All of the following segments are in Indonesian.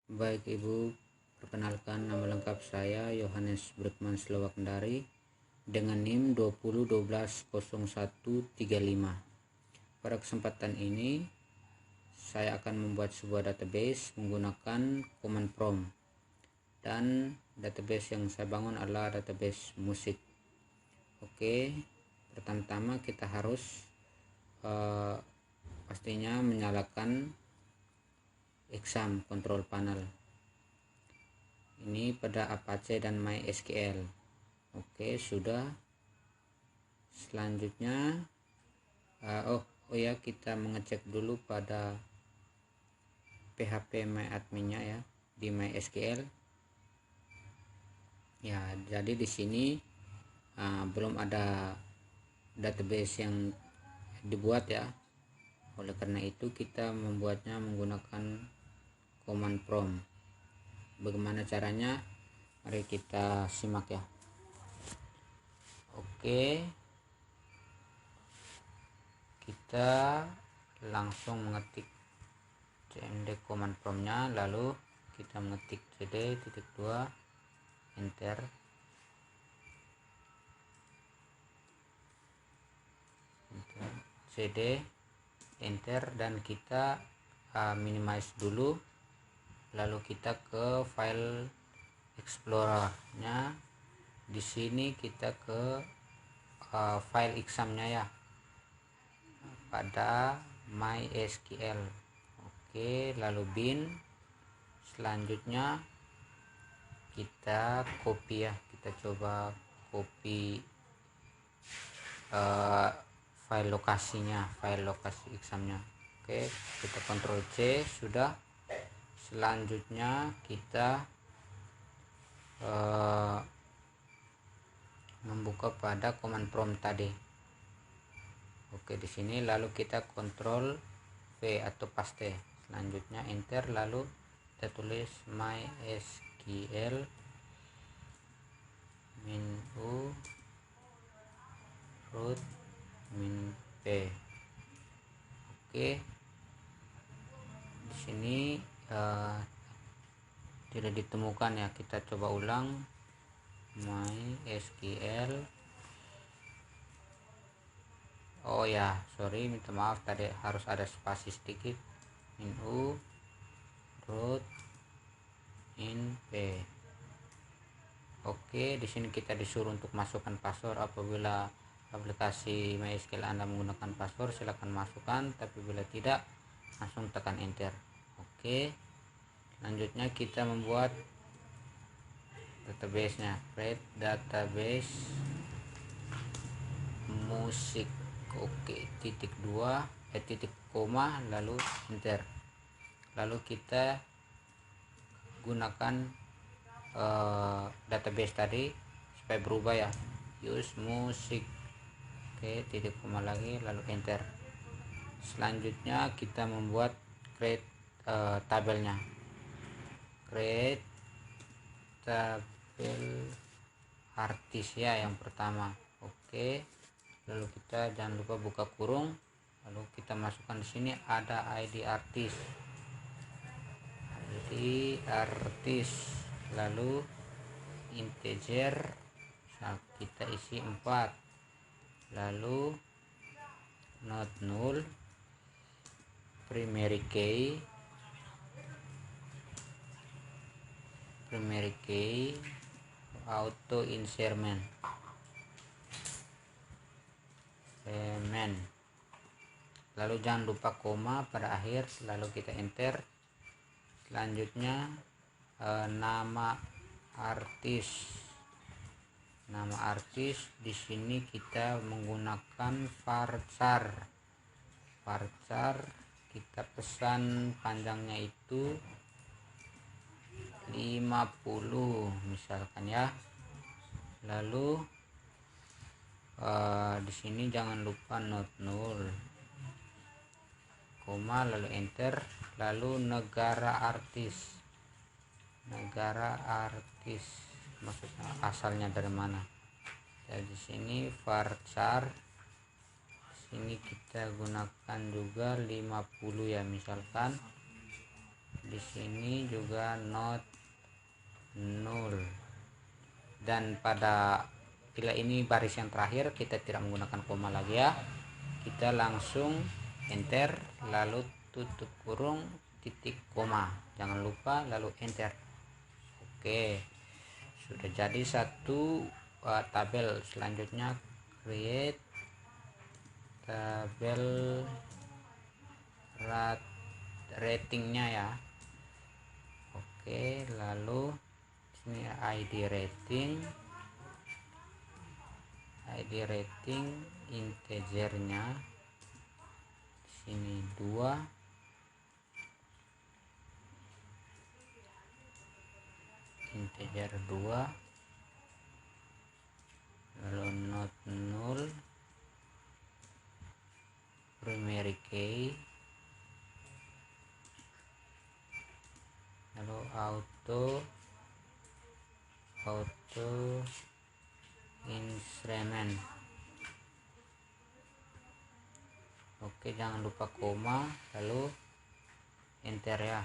Baik Ibu, perkenalkan nama lengkap saya Yohanes Brukman Kendari dengan NIM 20120135. Pada kesempatan ini saya akan membuat sebuah database menggunakan command prompt, dan database yang saya bangun adalah database musik. Oke, pertama-tama kita harus pastinya menyalakan exam control panel ini pada Apache dan MySQL. Oke, sudah. Selanjutnya kita mengecek dulu pada PHP MyAdmin-nya ya di MySQL. Ya, jadi di sini belum ada database yang dibuat ya. Oleh karena itu kita membuatnya menggunakan command prompt. Bagaimana caranya? Mari kita simak ya. Oke, kita langsung mengetik cmd command promptnya, lalu kita mengetik cd:2 enter. cd enter dan kita minimize dulu, lalu kita ke file explorer-nya. Di sini kita ke file exam-nya ya, pada MySQL. Oke, lalu bin. Selanjutnya kita copy ya, kita coba copy file lokasinya, file lokasi examnya. Oke, kita Ctrl C. Sudah. Selanjutnya kita membuka pada command prompt tadi. Oke, di sini lalu kita Ctrl V atau paste. Selanjutnya enter, lalu kita tulis MySQL -u root -p. Oke, di sini tidak ditemukan ya, kita coba ulang. MySQL, oh ya, sorry, minta maaf, tadi harus ada spasi sedikit. -u root -p. Oke, di sini kita disuruh untuk masukkan password. Apabila aplikasi MySQL Anda menggunakan password, silakan masukkan, tapi bila tidak, langsung tekan enter. Oke, selanjutnya kita membuat database-nya, create database musik. Oke, titik koma, lalu enter. Lalu kita gunakan database tadi supaya berubah ya, use musik. Oke, titik koma lagi, lalu enter. Selanjutnya kita membuat create tabelnya, create tabel artis ya, yang pertama. Oke, lalu kita jangan lupa buka kurung, lalu kita masukkan di sini ada ID artis, lalu integer kita isi 4, lalu not null, primary key auto insertion lalu jangan lupa koma pada akhir, lalu kita enter. Selanjutnya nama artis di sini kita menggunakan varchar. Kita pesan panjangnya itu 50 misalkan ya. Lalu di sini jangan lupa not null, koma, lalu enter. Lalu negara artis maksudnya asalnya dari mana. Jadi di sini varchar, sini kita gunakan juga 50 ya, misalkan Di sini juga not null, dan pada bila ini baris yang terakhir kita tidak menggunakan koma lagi ya, kita langsung enter lalu tutup kurung titik koma, jangan lupa lalu enter. Oke, sudah jadi satu tabel. Selanjutnya create tabel ratingnya ya. Oke, lalu sini ID rating integernya sini 2, integer 2, lalu not null primary key, lalu auto increment. Oke, jangan lupa koma lalu enter ya.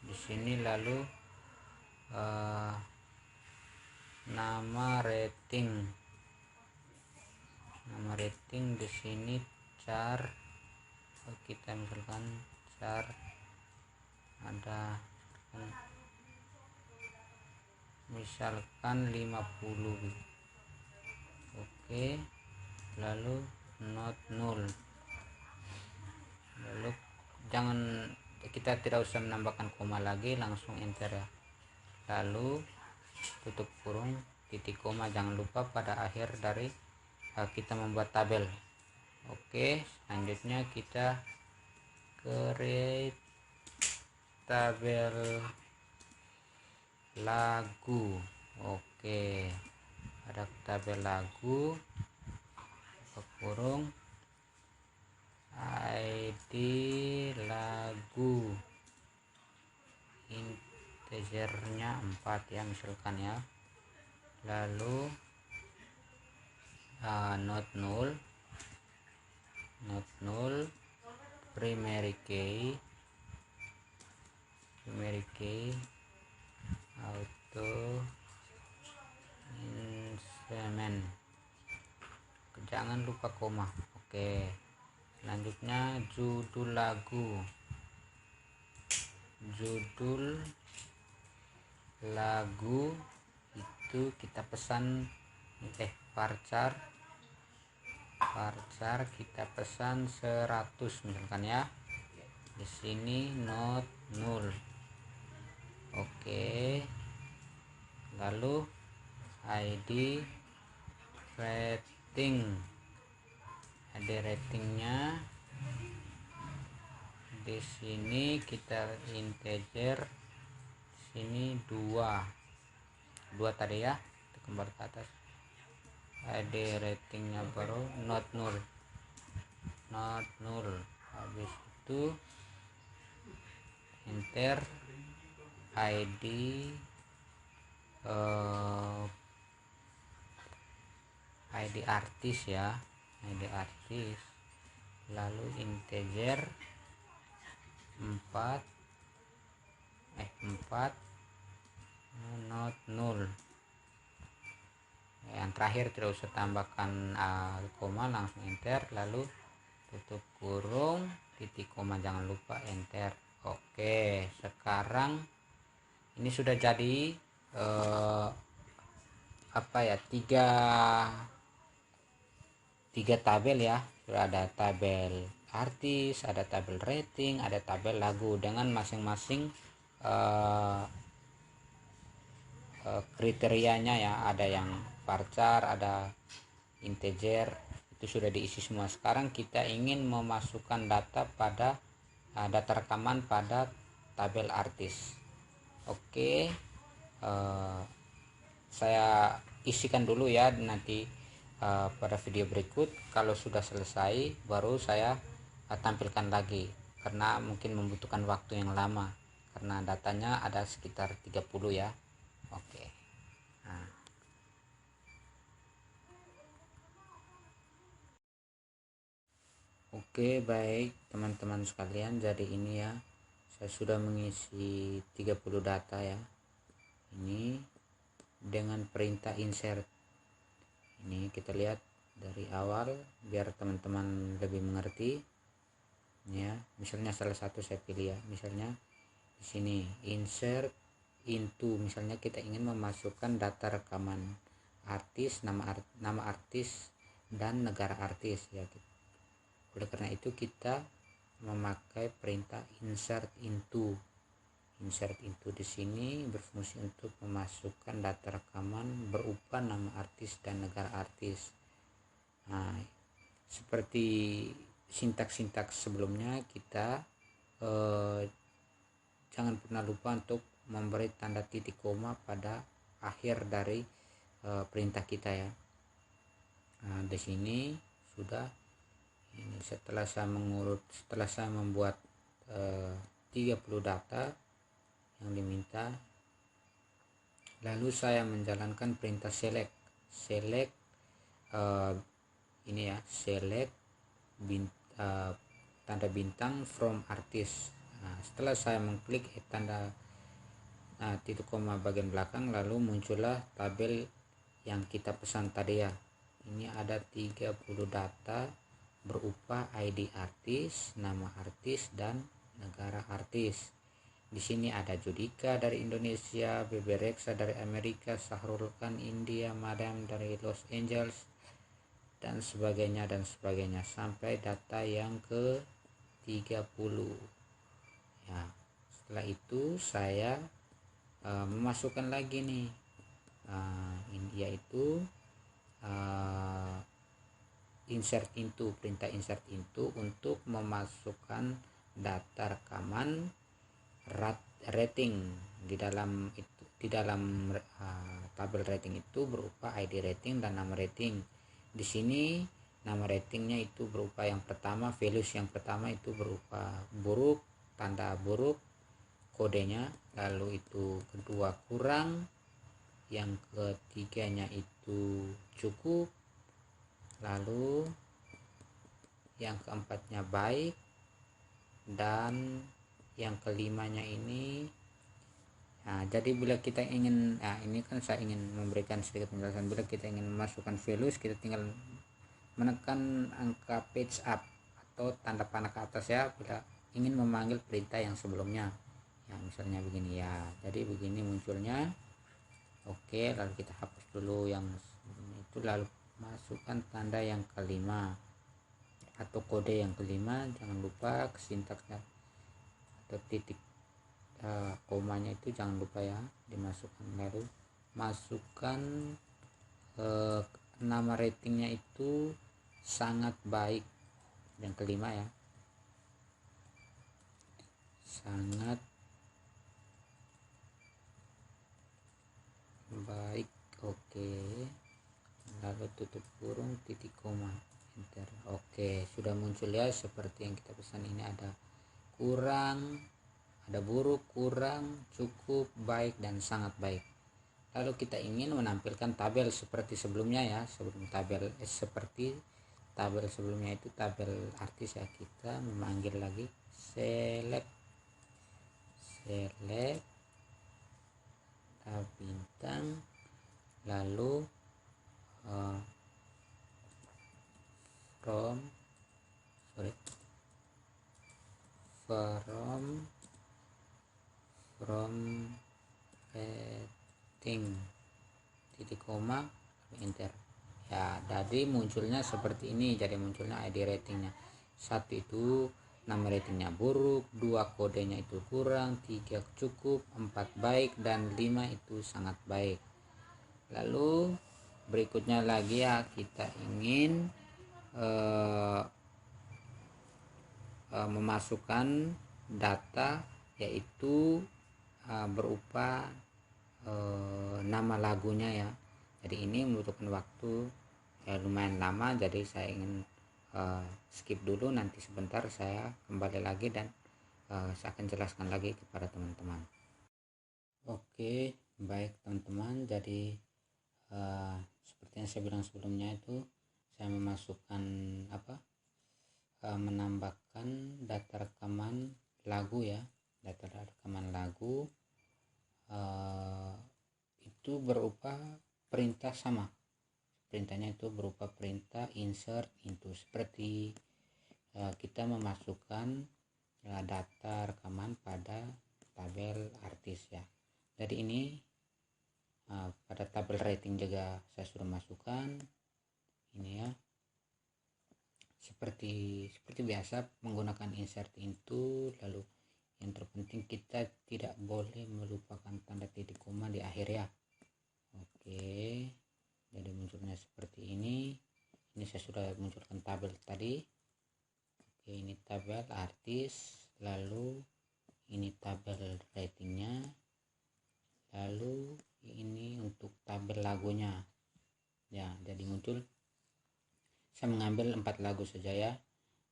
Di sini lalu nama rating di sini char, kita misalkan char ada misalkan 50. Oke, lalu not null, lalu kita tidak usah menambahkan koma lagi, langsung enter ya, lalu tutup kurung titik koma. Jangan lupa pada akhir dari kita membuat tabel. Oke, selanjutnya kita create tabel lagu. Oke, ada tabel lagu kurung ID lagu, integernya 4 ya misalkan ya, lalu not null primary key auto increment, jangan lupa koma. Oke, selanjutnya judul lagu itu kita pesan varchar kita pesan 100 misalkan ya. Di sini not null. Oke, lalu ID ratingnya di sini kita integer, sini 2 tadi ya, kita kembali ke atas. ID ratingnya baru not null. Habis itu enter ID artis ya, ID artis, lalu integer 4 not null. Yang terakhir tidak usah tambahkan koma, langsung enter lalu tutup kurung titik koma, jangan lupa enter. Oke, sekarang ini sudah jadi tiga tabel ya. Sudah ada tabel artis, ada tabel rating, ada tabel lagu dengan masing-masing kriterianya ya. Ada yang varchar, ada integer, itu sudah diisi semua. Sekarang kita ingin memasukkan data pada data rekaman pada tabel artis. Oke, saya isikan dulu ya, nanti pada video berikut kalau sudah selesai baru saya tampilkan lagi, karena mungkin membutuhkan waktu yang lama karena datanya ada sekitar 30 ya. Oke. Nah. Oke, baik teman-teman sekalian, jadi ini ya saya sudah mengisi 30 data ya. Ini dengan perintah insert. Ini kita lihat dari awal biar teman-teman lebih mengerti ya. Misalnya salah satu saya pilih ya, misalnya di sini insert into, misalnya kita ingin memasukkan data rekaman artis, nama artis dan negara artis ya. Oleh karena itu kita memakai perintah insert into. Insert into di sini berfungsi untuk memasukkan data rekaman berupa nama artis dan negara artis. Nah, seperti sintaks-sintaks sebelumnya, kita jangan pernah lupa untuk memberi tanda titik koma pada akhir dari perintah kita ya. Nah, di sini sudah. Ini setelah saya membuat 30 data yang diminta, lalu saya menjalankan perintah select ini ya, select tanda bintang from artist. Nah, setelah saya mengklik tanda titik koma bagian belakang, lalu muncullah tabel yang kita pesan tadi ya. Ini ada 30 data berupa ID artis, nama artis dan negara artis. Di sini ada Judika dari Indonesia, Bebe Rexha dari Amerika, Sahrul Khan India, Madam dari Los Angeles, dan sebagainya sampai data yang ke 30 ya. Setelah itu saya memasukkan lagi nih yaitu insert into, perintah insert into untuk memasukkan data rekaman rating di dalam tabel rating itu berupa ID rating dan nama rating. Di sini nama ratingnya itu berupa yang pertama, values yang pertama itu berupa buruk, tanda buruk kodenya, lalu itu kedua kurang, yang ketiganya itu cukup, lalu yang keempatnya baik, dan yang kelimanya ini jadi bila kita ingin ini kan saya ingin memberikan sedikit penjelasan. Bila kita ingin memasukkan values, kita tinggal menekan angka page up atau tanda panah ke atas ya, bila ingin memanggil perintah yang sebelumnya ya, misalnya begini ya. Jadi begini munculnya. Oke, lalu kita hapus dulu yang itu, lalu masukkan tanda yang kelima atau kode yang kelima. Jangan lupa sintaksnya atau titik komanya itu jangan lupa ya dimasukkan. Lalu masukkan nama ratingnya itu sangat baik, yang kelima ya, sangat baik. Oke, lalu tutup kurung titik koma, enter. Oke, sudah muncul ya seperti yang kita pesan. Ini ada kurang, ada buruk, kurang, cukup, baik, dan sangat baik. Lalu kita ingin menampilkan tabel seperti sebelumnya ya, seperti tabel sebelumnya itu tabel artis ya. Kita memanggil lagi select bintang, lalu from rating titik koma, enter ya. Jadi munculnya seperti ini. Jadi munculnya ID ratingnya. 1 itu nama ratingnya buruk, 2 kodenya itu kurang, 3 cukup, 4 baik, dan 5 itu sangat baik. Lalu berikutnya lagi ya, kita ingin memasukkan data yaitu berupa nama lagunya ya. Jadi ini membutuhkan waktu lumayan lama, jadi saya ingin skip dulu. Nanti sebentar saya kembali lagi dan saya akan jelaskan lagi kepada teman-teman. Oke, baik teman-teman. Jadi seperti yang saya bilang sebelumnya itu, saya memasukkan menambahkan data rekaman lagu ya. data rekaman lagu itu berupa perintah sama. Perintahnya itu berupa perintah insert into, seperti kita memasukkan data rekaman pada tabel artis ya. Jadi ini pada tabel rating juga saya sudah masukkan ini ya, seperti biasa menggunakan insert into. Lalu yang terpenting kita tidak boleh melupakan tanda titik koma di akhir ya. Oke, jadi munculnya seperti ini saya sudah munculkan tabel tadi. Oke, ini tabel artis, lalu ini tabel ratingnya, lalu ini untuk tabel lagunya ya. Jadi muncul, saya mengambil 4 lagu saja ya.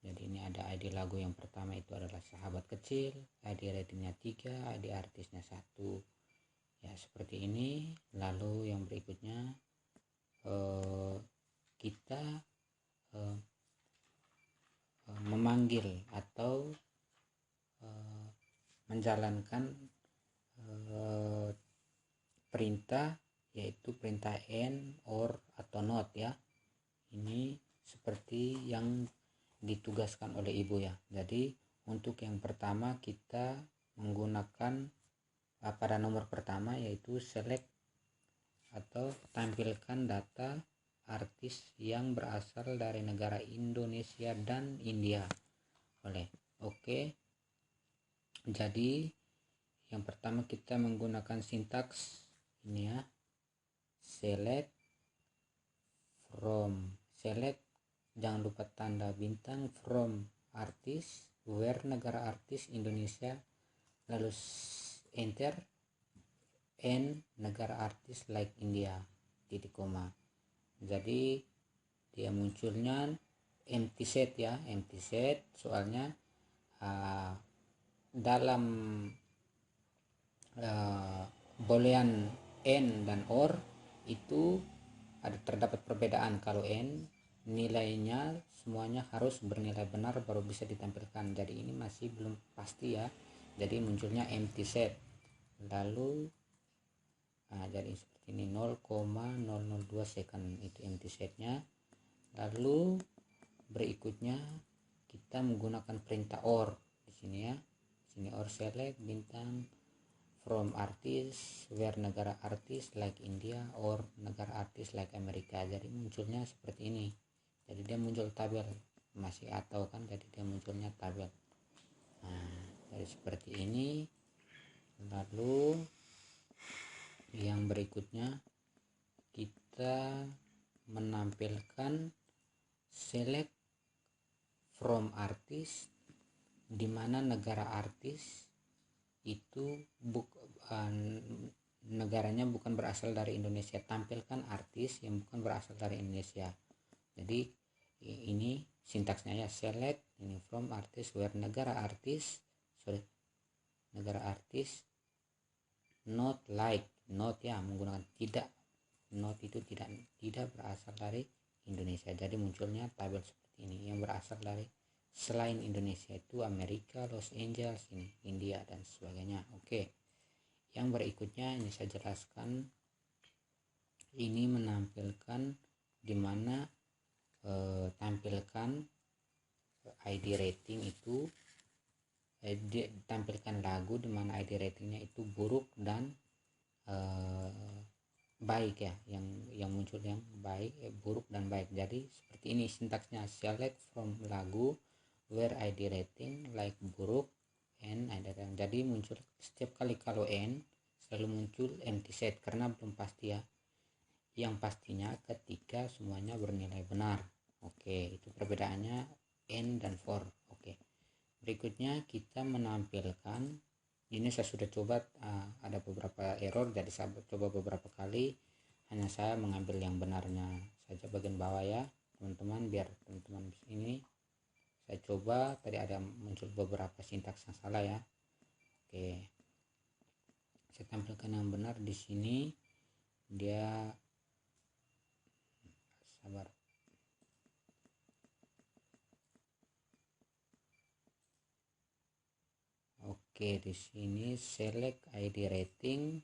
Jadi ini ada ID lagu yang pertama itu adalah Sahabat Kecil, ID ratingnya 3, ID artisnya 1 ya, seperti ini. Lalu yang berikutnya kita memanggil atau menjalankan perintah, yaitu perintah and, or, atau not ya. Ini seperti yang ditugaskan oleh ibu ya. Jadi untuk yang pertama kita menggunakan pada nomor pertama, yaitu select atau tampilkan data artis yang berasal dari negara Indonesia dan India. Oke. Jadi yang pertama kita menggunakan sintaks ini ya, select from, select jangan lupa tanda bintang, from artis, where negara artis Indonesia, lalu enter, and negara artis like India, titik koma. Jadi dia munculnya empty set ya, empty set. Soalnya dalam boolean and dan or itu terdapat perbedaan. Kalau and nilainya semuanya harus bernilai benar baru bisa ditampilkan. Jadi ini masih belum pasti ya. Jadi munculnya empty set. Lalu jadi seperti ini 0,002 second itu empty setnya. Lalu berikutnya kita menggunakan perintah or di sini ya. Sini or select bintang from artis, where negara artis like India, or negara artis like Amerika. Jadi munculnya seperti ini. Jadi dia muncul tabel, masih atau kan, jadi dia munculnya tabel. Jadi seperti ini. Lalu yang berikutnya kita menampilkan select from artis, di mana negara artis itu negaranya bukan berasal dari Indonesia. Tampilkan artis yang bukan berasal dari Indonesia. Jadi ini sintaksnya ya, select ini from artis, where negara artis not like, not ya menggunakan tidak, not itu tidak berasal dari Indonesia. Jadi munculnya tabel seperti ini, yang berasal dari selain Indonesia itu Amerika, Los Angeles, ini India dan sebagainya. Oke. Yang berikutnya ini saya jelaskan. Ini menampilkan di mana tampilkan ID rating itu tampilkan lagu di mana ID ratingnya itu buruk dan baik ya, yang muncul yang baik, buruk dan baik. Jadi seperti ini sintaksnya, select from lagu where ID rating like buruk and ID rating. Jadi muncul setiap kali kalau n selalu muncul empty set karena belum pasti ya. Yang pastinya ketika semuanya bernilai benar. Oke, itu perbedaannya n dan for. Oke. Berikutnya kita menampilkan, ini saya sudah coba, ada beberapa error, jadi saya coba beberapa kali. Hanya saya mengambil yang benarnya saja bagian bawah ya teman-teman, biar teman-teman ini saya coba. Tadi ada muncul beberapa sintaks yang salah ya. Oke, saya tampilkan yang benar di sini. Dia sabar. Oke, di sini select ID rating,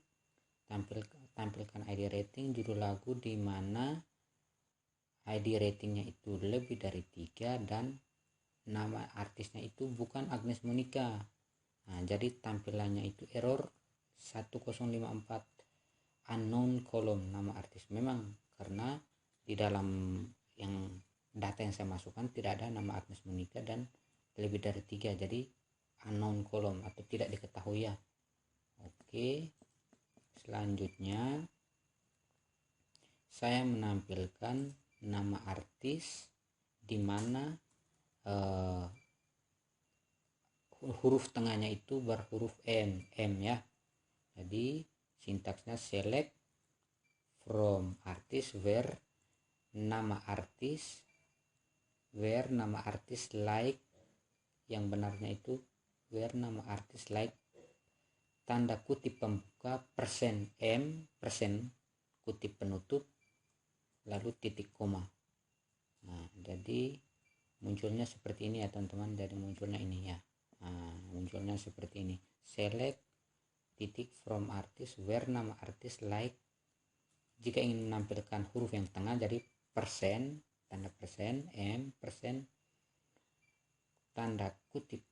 tampilkan ID rating, judul lagu di mana ID ratingnya itu lebih dari 3 dan nama artisnya itu bukan Agnes Monica. Nah, jadi tampilannya itu error 1054 unknown column nama artis. Memang karena di dalam yang data yang saya masukkan tidak ada nama Agnes Monica dan lebih dari 3, jadi unknown column atau tidak diketahui ya. Oke, selanjutnya saya menampilkan nama artis di mana huruf tengahnya itu berhuruf M ya. Jadi sintaksnya select from artist where nama artis like, yang benarnya itu where nama artis like tanda kutip pembuka persen M persen kutip penutup lalu titik koma. Nah, jadi munculnya seperti ini ya teman-teman. Jadi munculnya ini ya. Nah, munculnya seperti ini. Select titik from artist where nama artis like. Jika ingin menampilkan huruf yang tengah jadi persen, tanda persen, M persen, tanda kutip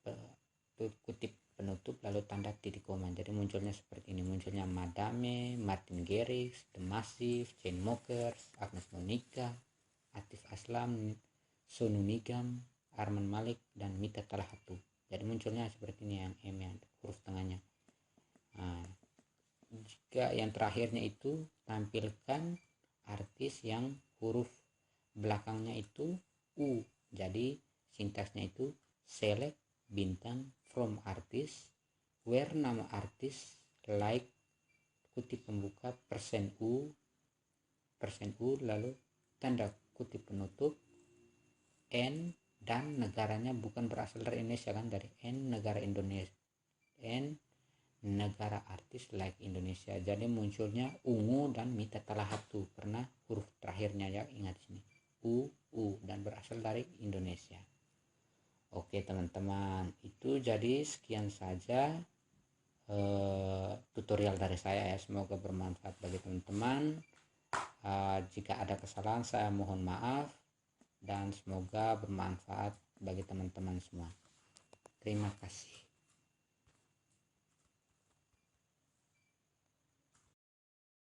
penutup lalu tanda titik koma. Jadi munculnya seperti ini. Munculnya Madame, Martin Garrix, The Massive, Chainsmokers, Agnes Monica, Atif Aslam, Sonu Nigam, Arman Malik, dan Mita Talahatu. Jadi munculnya seperti ini yang M yang huruf tengahnya. Nah, jika yang terakhirnya itu tampilkan artis yang huruf belakangnya itu U. Jadi sintaksnya itu select bintang from artist where nama artis like kutip pembuka persen U lalu tanda kutip penutup N dan negaranya bukan berasal dari Indonesia kan, dari N negara Indonesia, N negara artis like Indonesia. Jadi munculnya Ungu dan Mita Talahatu karena huruf terakhirnya ya, ingat sini U dan berasal dari Indonesia. Oke teman-teman, itu jadi sekian saja tutorial dari saya ya. Semoga bermanfaat bagi teman-teman. Jika ada kesalahan saya mohon maaf dan semoga bermanfaat bagi teman-teman semua. Terima kasih.